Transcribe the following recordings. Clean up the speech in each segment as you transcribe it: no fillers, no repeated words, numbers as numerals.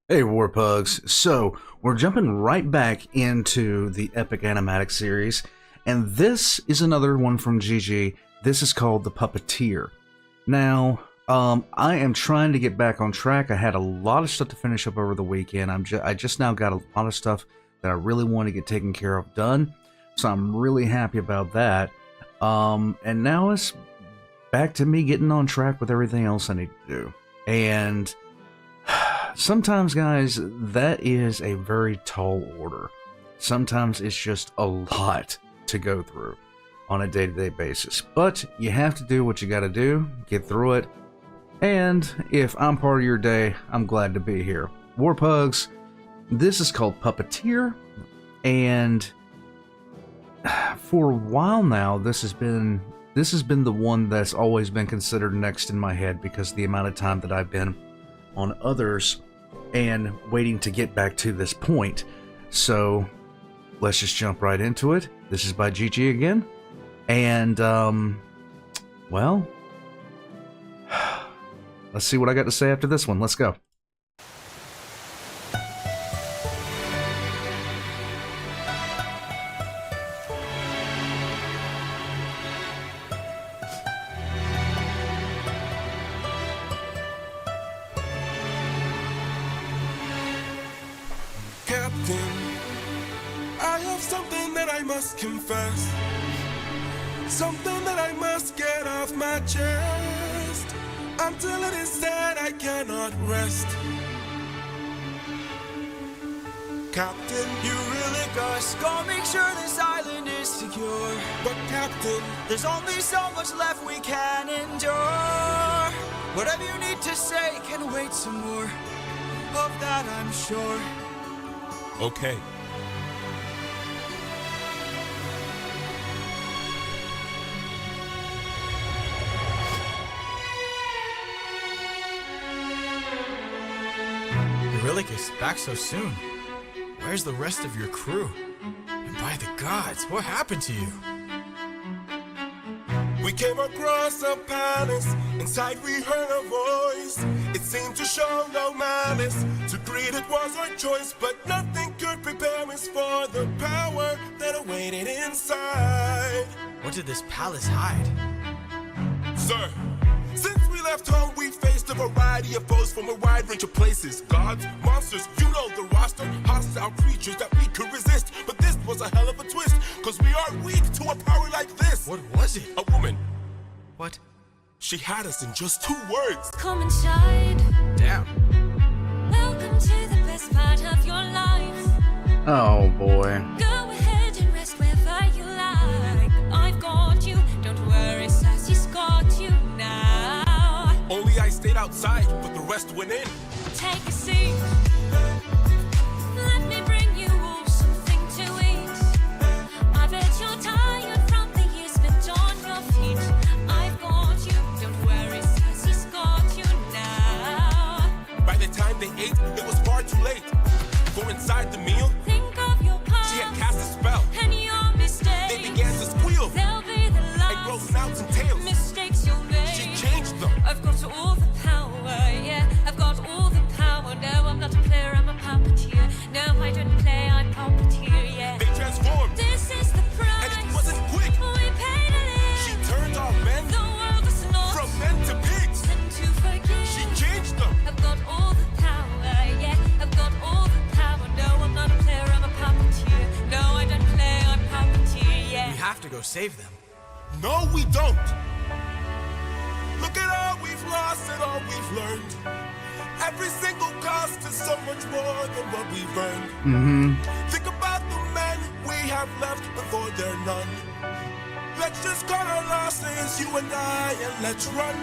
Hey Warpugs, so we're jumping right back into the epic Animatic series, and this is another one from Gigi. This is called The Puppeteer. Now, I am trying to get back on track. I had a lot of stuff to finish up over the weekend. I just now got a lot of stuff that I really want to get taken care of done, so I'm really happy about that. And now it's back to me getting on track with everything else I need to do. And sometimes, guys, that is a very tall order. Sometimes it's just a lot to go through on a day-to-day basis. But you have to do what you gotta do, get through it. And if I'm part of your day, I'm glad to be here. Warpugs, this is called Puppeteer, and for a while now, this has been the one that's always been considered next in my head because of the amount of time that I've been on others and waiting to get back to this point. So let's just jump right into it. This is by Gigi again, and well, let's see what I got to say after this one. Let's go. Captain, I have something that I must confess, something that I must get off my chest. Until it is said, I cannot rest. Captain, You really gotta make sure this island is secure. but Captain, There's only so much left we can endure. Whatever you need to say can wait some more. Of that I'm sure. okay. Eurylicus, back so soon. Where's the rest of your crew? And by the gods, what happened to you? We came across a palace. Inside we heard a voice. It seemed to show no malice. To greet it was our choice, but nothing could prepare us for the power that awaited inside. What did this palace hide? Sir, since we left home, we faced a variety of foes from a wide range of places. Gods, monsters, you know the roster. Hostile creatures that we could resist. But this was a hell of a twist, cause we are weak to a power like this. What was it? A woman. What? She had us in just 2 words. Come inside. Damn. Welcome to the best part of your life. Oh boy. Go ahead and rest wherever you like. I've got you. Don't worry, Sassy's got you now. Only I stayed outside, but the rest went in. Take a seat. Let me bring you all something to eat. I bet you're tired from the years spent on your feet. I've got you. Don't worry, Sassy's got you now. By the time they ate, it was far too late. Go inside the meal, Think of your past. she had cast a spell. And your mistakes. They began to squeal They'll be the and grow last snouts and tails. mistakes you'll make. She changed them. I've got all the power, yeah. I've got all the power. No, I'm not a player, I'm a puppeteer. No, I don't play, I'm puppeteer, yeah. They transformed, This is the price. and it wasn't quick. We paid to live. She turned our men The world is not from men to pigs. meant to forgive. She changed them. I've got all the power, yeah. I've got all the power. No, I'm not a player, I'm a puppeteer. No, I don't play, I'm puppeteer, yeah. We have to go save them. No, we don't. Look at all we've lost and all we've learned. Every single cost is so much more than what we've earned. Think about the men we have left before they're none. Let's just cut our losses, you and I, and let's run.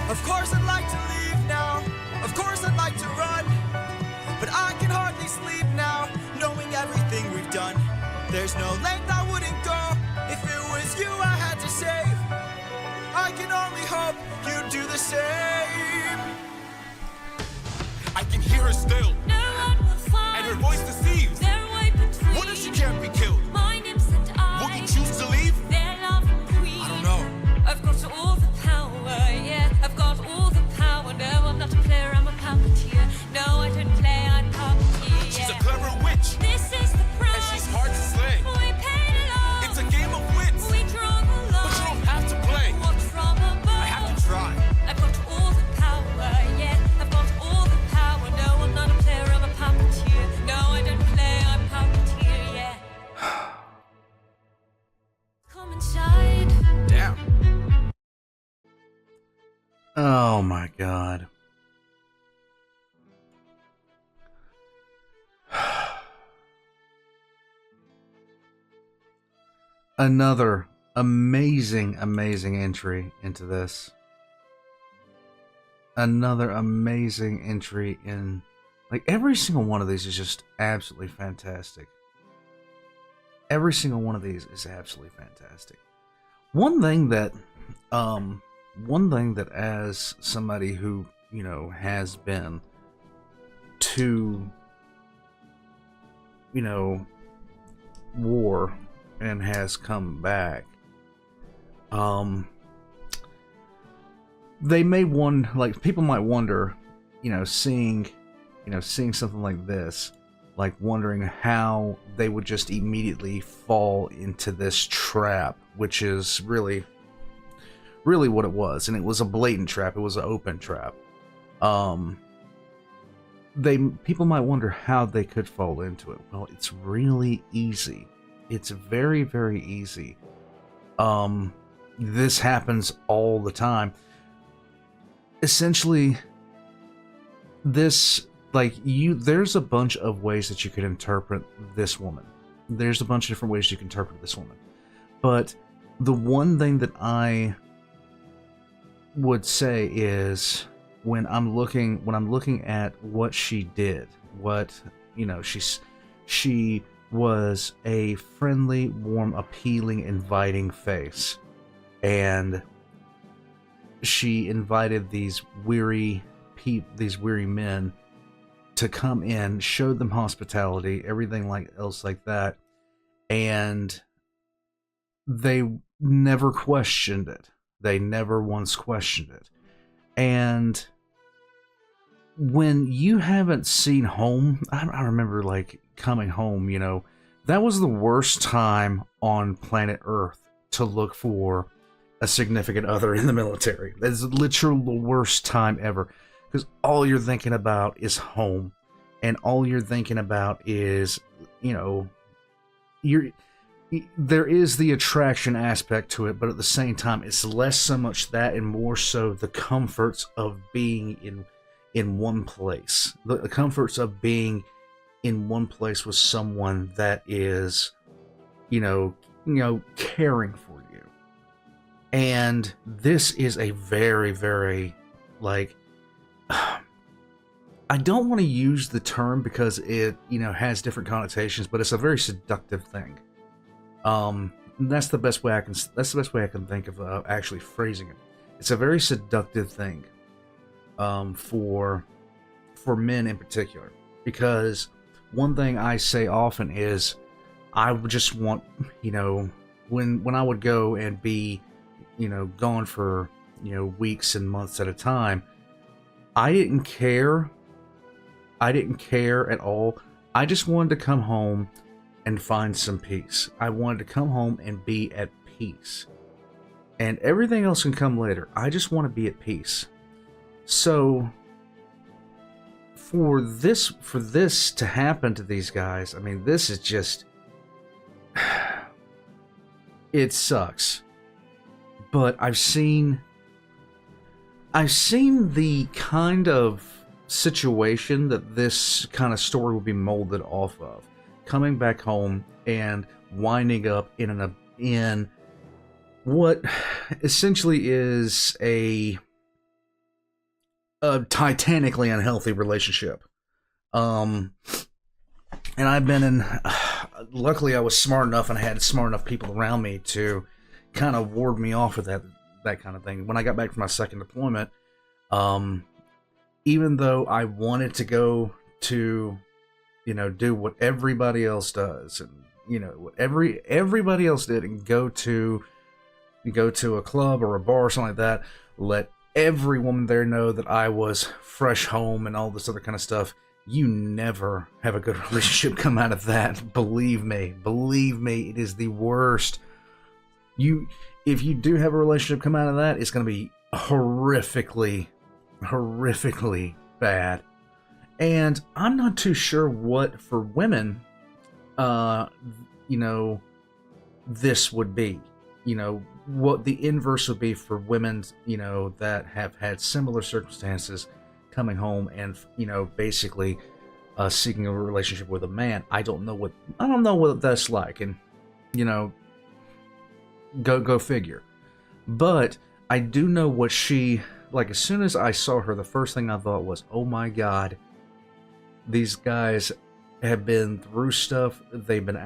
Of course I'd like to leave now. Of course I'd like to run. But I can hardly sleep now, knowing everything we've done. There's no length I wouldn't go if it was you I had to save. I can only hope you'd do the same. I can hear her still, No one will find and her voice deceives. their way between. What if she can't be killed? My name's and I. Will you choose to leave? Their loving queen. I don't know. I've got all the power, yeah. I've got all the power. No, I'm not a player, I'm a puppeteer. No, I don't play, Oh my god. Another amazing, amazing entry into this. Another amazing entry in, like, every single one of these is just absolutely fantastic. Every single one of these is absolutely fantastic. One thing that as somebody who, you know, has been to, you know, war and has come back, they may wonder, like, people might wonder, seeing something like this, like wondering how they would just immediately fall into this trap, which is really what it was. And it was a blatant trap. It was an open trap. People might wonder how they could fall into it. Well, it's really easy. It's very, very easy. This happens all the time. Essentially, there's a bunch of ways that you could interpret this woman. There's a bunch of different ways you can interpret this woman. But the one thing that I would say is, when I'm looking at what she did, she was a friendly, warm, appealing, inviting face, and she invited these weary men to come in, showed them hospitality, everything else like that, and they never questioned it. They never once questioned it. And when you haven't seen home, I remember, like, coming home, that was the worst time on planet Earth to look for a significant other in the military. That's literally the worst time ever, because all you're thinking about is home, and all you're thinking about is, there is the attraction aspect to it, but at the same time, it's less so much that and more so the comforts of being in one place. The comforts of being in one place with someone that is, caring for you. And this is a very, very, like, I don't want to use the term because it, has different connotations, but it's a very seductive thing. That's the best way I can think of actually phrasing it. It's a very seductive thing, for men in particular, because one thing I say often is, I would just want, when I would go and be, gone for, weeks and months at a time, I didn't care at all. I just wanted to come home and find some peace. I wanted to come home and be at peace. And everything else can come later. I just want to be at peace. So for this to happen to these guys, I mean, this is just, it sucks. But I've seen the kind of situation that this kind of story would be molded off of. Coming back home and winding up in what essentially is a titanically unhealthy relationship. And I've been in. Luckily, I was smart enough and I had smart enough people around me to kind of ward me off of that kind of thing. When I got back from my second deployment, even though I wanted to go to, do what everybody else does, and what everybody else did, and go to a club or a bar or something like that, let every woman there know that I was fresh home and all this other kind of stuff. You never have a good relationship come out of that. Believe me, it is the worst. If you do have a relationship come out of that, it's going to be horrifically bad. And I'm not too sure what for women, this would be. what the inverse would be for women, you know, that have had similar circumstances coming home and, you know, basically seeking a relationship with a man. I don't know what that's like, and, you know, go figure. But I do know what she, like, as soon as I saw her, the first thing I thought was, oh my god, these guys have been through stuff. They've been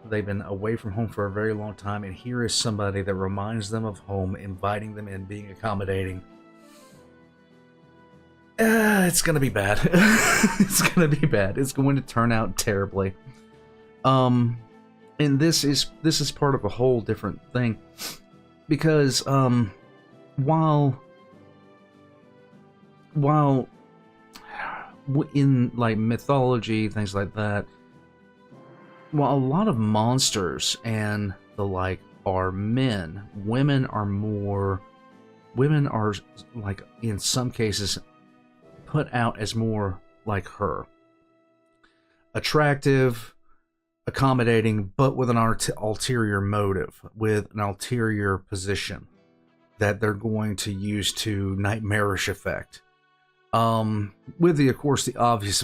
they've been away from home for a very long time, and here is somebody that reminds them of home, inviting them in, being accommodating. It's gonna be bad. It's gonna be bad. It's going to turn out terribly. And this is part of a whole different thing, because while in like mythology, things like that, while a lot of monsters and the like are men, women are like, in some cases, put out as more like her. Attractive, accommodating, but with an ulterior motive, with an ulterior position that they're going to use to nightmarish effect. With of course, the obvious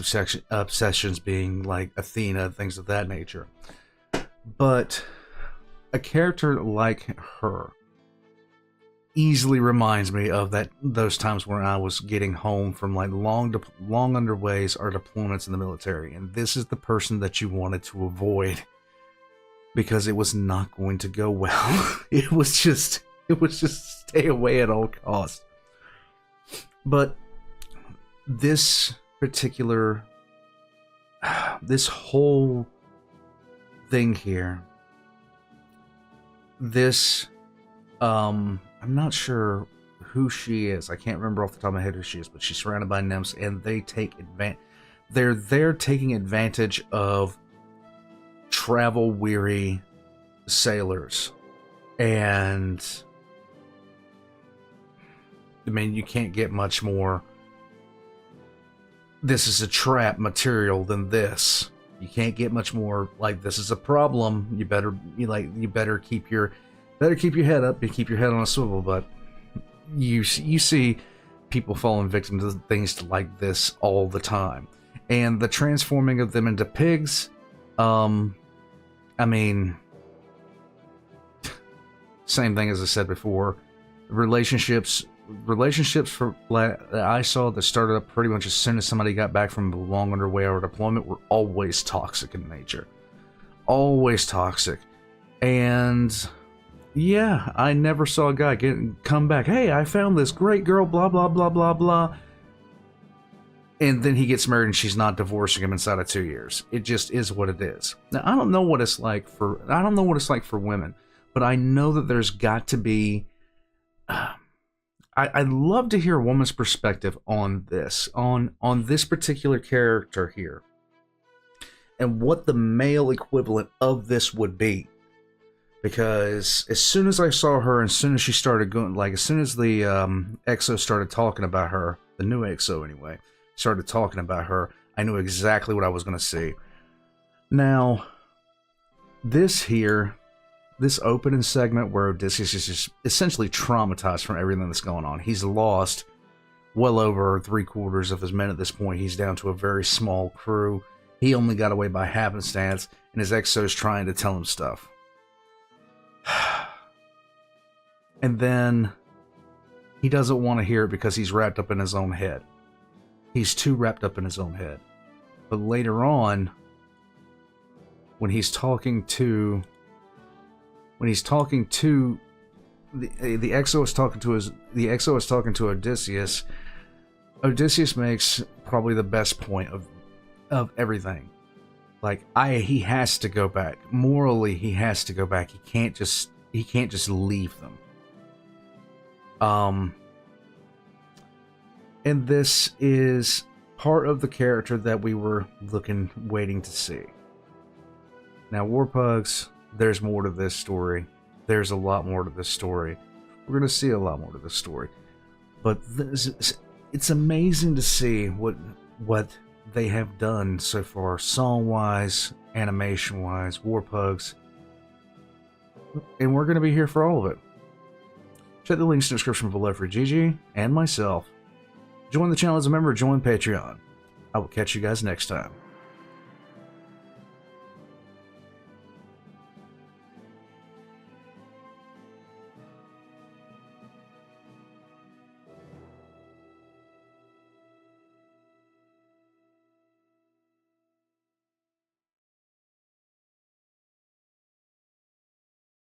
obsessions being like Athena, things of that nature. But a character like her easily reminds me of those times when I was getting home from like long underways or deployments in the military, and this is the person that you wanted to avoid because it was not going to go well. It was just stay away at all costs. But this whole thing here, I'm not sure who she is. I can't remember off the top of my head who she is, but she's surrounded by nymphs, and they're there taking advantage of travel-weary sailors. And I mean, you can't get much more "this is a trap" material than this. You can't get much more like, "this is a problem. You better keep your head up and keep your head on a swivel." But you see people falling victim to things like this all the time, and the transforming of them into pigs. I mean, same thing as I said before. Relationships that I saw that started up pretty much as soon as somebody got back from a long underway or deployment were always toxic in nature. Always toxic. And yeah, I never saw a guy come back, "Hey, I found this great girl, blah blah blah blah blah," and then he gets married and she's not divorcing him inside of 2 years. It just is what it is. Now, I don't know what it's like for women, but I know that there's got to be. I'd love to hear a woman's perspective on this, on this particular character here, and what the male equivalent of this would be. Because as soon as I saw her, as soon as she started going, like as soon as the EXO started talking about her, the new EXO anyway, started talking about her, I knew exactly what I was going to see. Now, this opening segment where Odysseus is just essentially traumatized from everything that's going on. He's lost well over 3/4 of his men at this point. He's down to a very small crew. He only got away by happenstance, and his EXO's trying to tell him stuff. And then he doesn't want to hear it because he's wrapped up in his own head. He's too wrapped up in his own head. But later on, when he's talking to the EXO is talking to Odysseus. Odysseus makes probably the best point of everything. Like, he has to go back. Morally, he has to go back. He can't just leave them. And this is part of the character that we were waiting to see. Now, Warpugs, there's more to this story. There's a lot more to this story. We're going to see a lot more to this story. But it's amazing to see what they have done so far, song-wise, animation-wise, Warpugs. And we're going to be here for all of it. Check the links in the description below for Gigi and myself. Join the channel as a member, join Patreon. I will catch you guys next time.